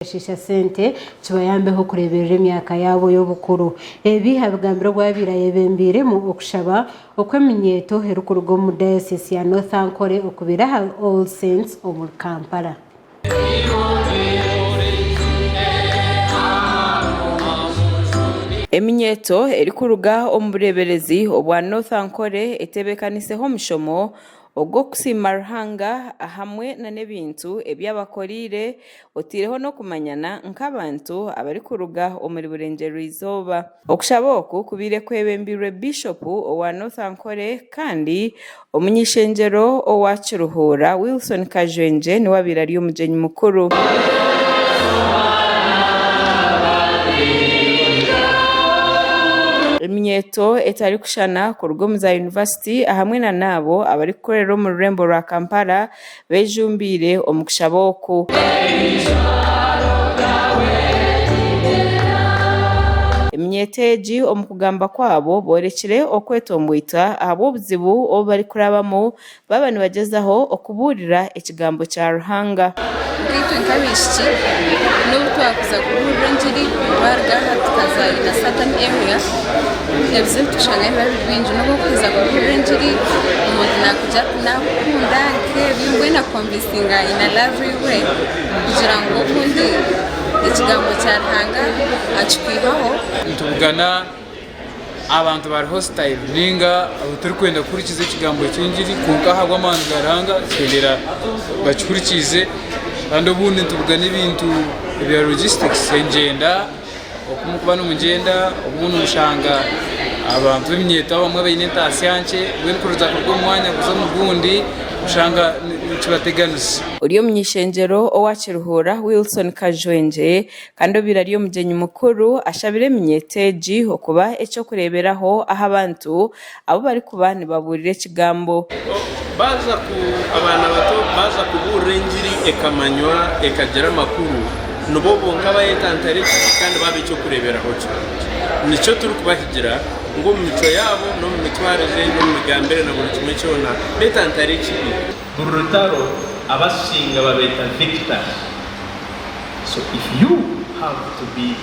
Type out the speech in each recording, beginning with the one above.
shisha sente kibayambeho kureberera emyaka yabo y'obukuru ebi habigambiro gwabiraye bembire mu okushaba okweminyeto herukurugo mu diocese ya North Ankole okubira All Saints omu Kampala. Eminyeto erikuruga omu bureberezi obwa North Ankole etebekaniseho omushomo ogwo kusiima Ruhanga hamwe n'ebintu ebyabakorire otireho n'okumanyana nk'abantu abari kuruga omuri burengero izooba. Okushaba oku kubire kwebembirwe Bishop owa North Ankole kandi omunyishengyero owa Kiruhura Wilson Kajwenje niwe abire ari omugenyi mukuru. Eminyeto etari kushana kuruga mu za university hamwe na nabo abari kukorera mu rurembo rwa Kampala bejumbire omu kushaba oku. Eminyeteji omu kugamba kwabo borekire okwetomboita ahabw'obuzibu obu bari kurabamu baba nibagezaho okuburira ekigambo kya Ruhanga. Nkabishiki n'ubu twakuza guhurira njiri bargaha tukazayina certain area ebyo tushanga biba bingi n'ubu kuza guhurira njiri umuntu nakuja nakunda nke bimwe na convincing in a lovely way kugira ngo ubundi ekigambo kya Ruhanga akikwihaho tuvugana abantu bari hostile ninga turi kwenda kurikiza ekigambo cy'injiri kunka habwa amani garanga twendera bakikurikize kandi ubundi tuvugana ibintu bya logistics engenda okumukuba n'umugenda umuntu ushanga abantu b'imyeto bamwe bayinentasi yanke bw'ikuruza kurwo mwanya guza mu gundi ushanga kibateganisa uriyo munyishengyero owa Kiruhura Wilson Kajwenje kandi obira ariyo mugenyi mukuru ashabire minyeteji okuba eco kureberaho aho abantu abo bari kuba nibaburire ekigambo baza ku abana bato baza kuburira injiri ekamanywa ekagera makuru nubo bonka bayetantare kandi babe cyo kureberaho cyo nico turi kubahigira ngo mu mico yabo no mu mitwareze no mu migambere na buri kimwe cyona betantare kibi urutaro abashinga babeta victor. So if you have to be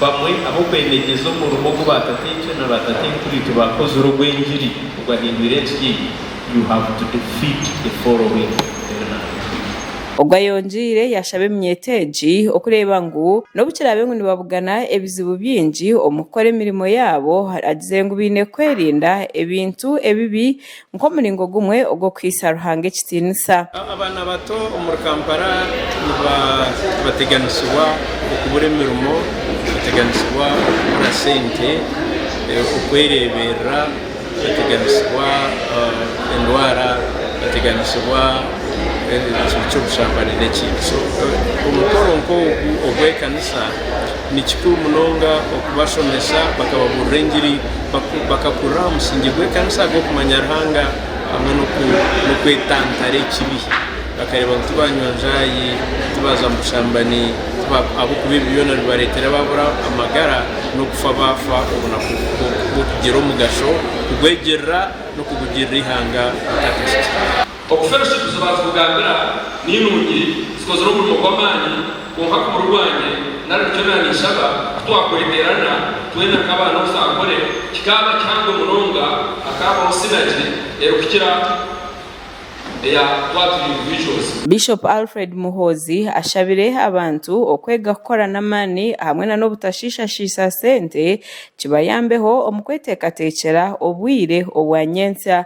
bamwe abo kwenegezo mu rugo batateke na batateke kuri tubakoze urugwenjiri ugahindura iki you have to defeat the following. Ogwayonjire yashabe minyeteji okureba ngo no bukirabe ngo nibabugana ebizibu byinji omukore mirimo yabo agize ngo bine kwerinda ebintu ebibi nko muringo gumwe ogwo kwisa Ruhanga ekitinisa. Abana bato mu Kampala bateganiswa okubure mirimo bateganiswa na sente okwerebera bateganiswa endwara bateganiswa cyo gushambana n'ekintu umukoro nko ogwekanisa ni kikuru munonga okubashomesa bakababurira engiri bakakura umusingi gw'ekanisa gwo kumanya Ruhanga hamwe no kwetantare kibi bakareba ngo tubanywa njayi tubaza mu bushambani abo kubibyona bibaretera babura amagara no kufa bafa ubona kugira umugasho kugwegerera no kugugirira ihanga atakishye okufellowship zobaza kugambira n'inungi zikoze n'umurimo gw'amaanyi konka ku murwanye naricyo nishaba twakwegerana twena kabana usakore kikaba cyangwa munonga akaba usinaje erukira ya twaturi visuals. Bishop Alfred Muhozi ashabire abantu okwega gukorana amani hamwe na n'obutashishashisa sente kibayambeho omukwetekatekera obwire obwanyensa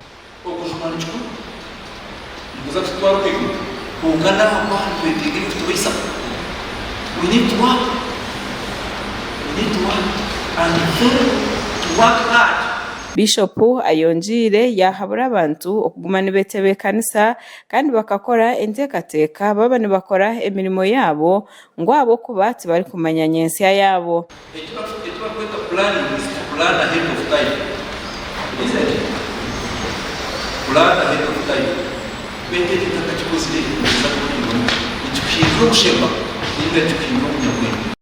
We need to work and to work hard. Bishop ayonjire yahabura abantu okugumana betebe kanisa kandi bakakora entekateka baba nibakora emirimo yabo ngo abo kubati bari kumanya nyensi yabo. Plan ahead of time. Isn't it? Plan ahead of time. Betete takachikoze kuza kuno ikikintu gushema inga tukintu nyabwe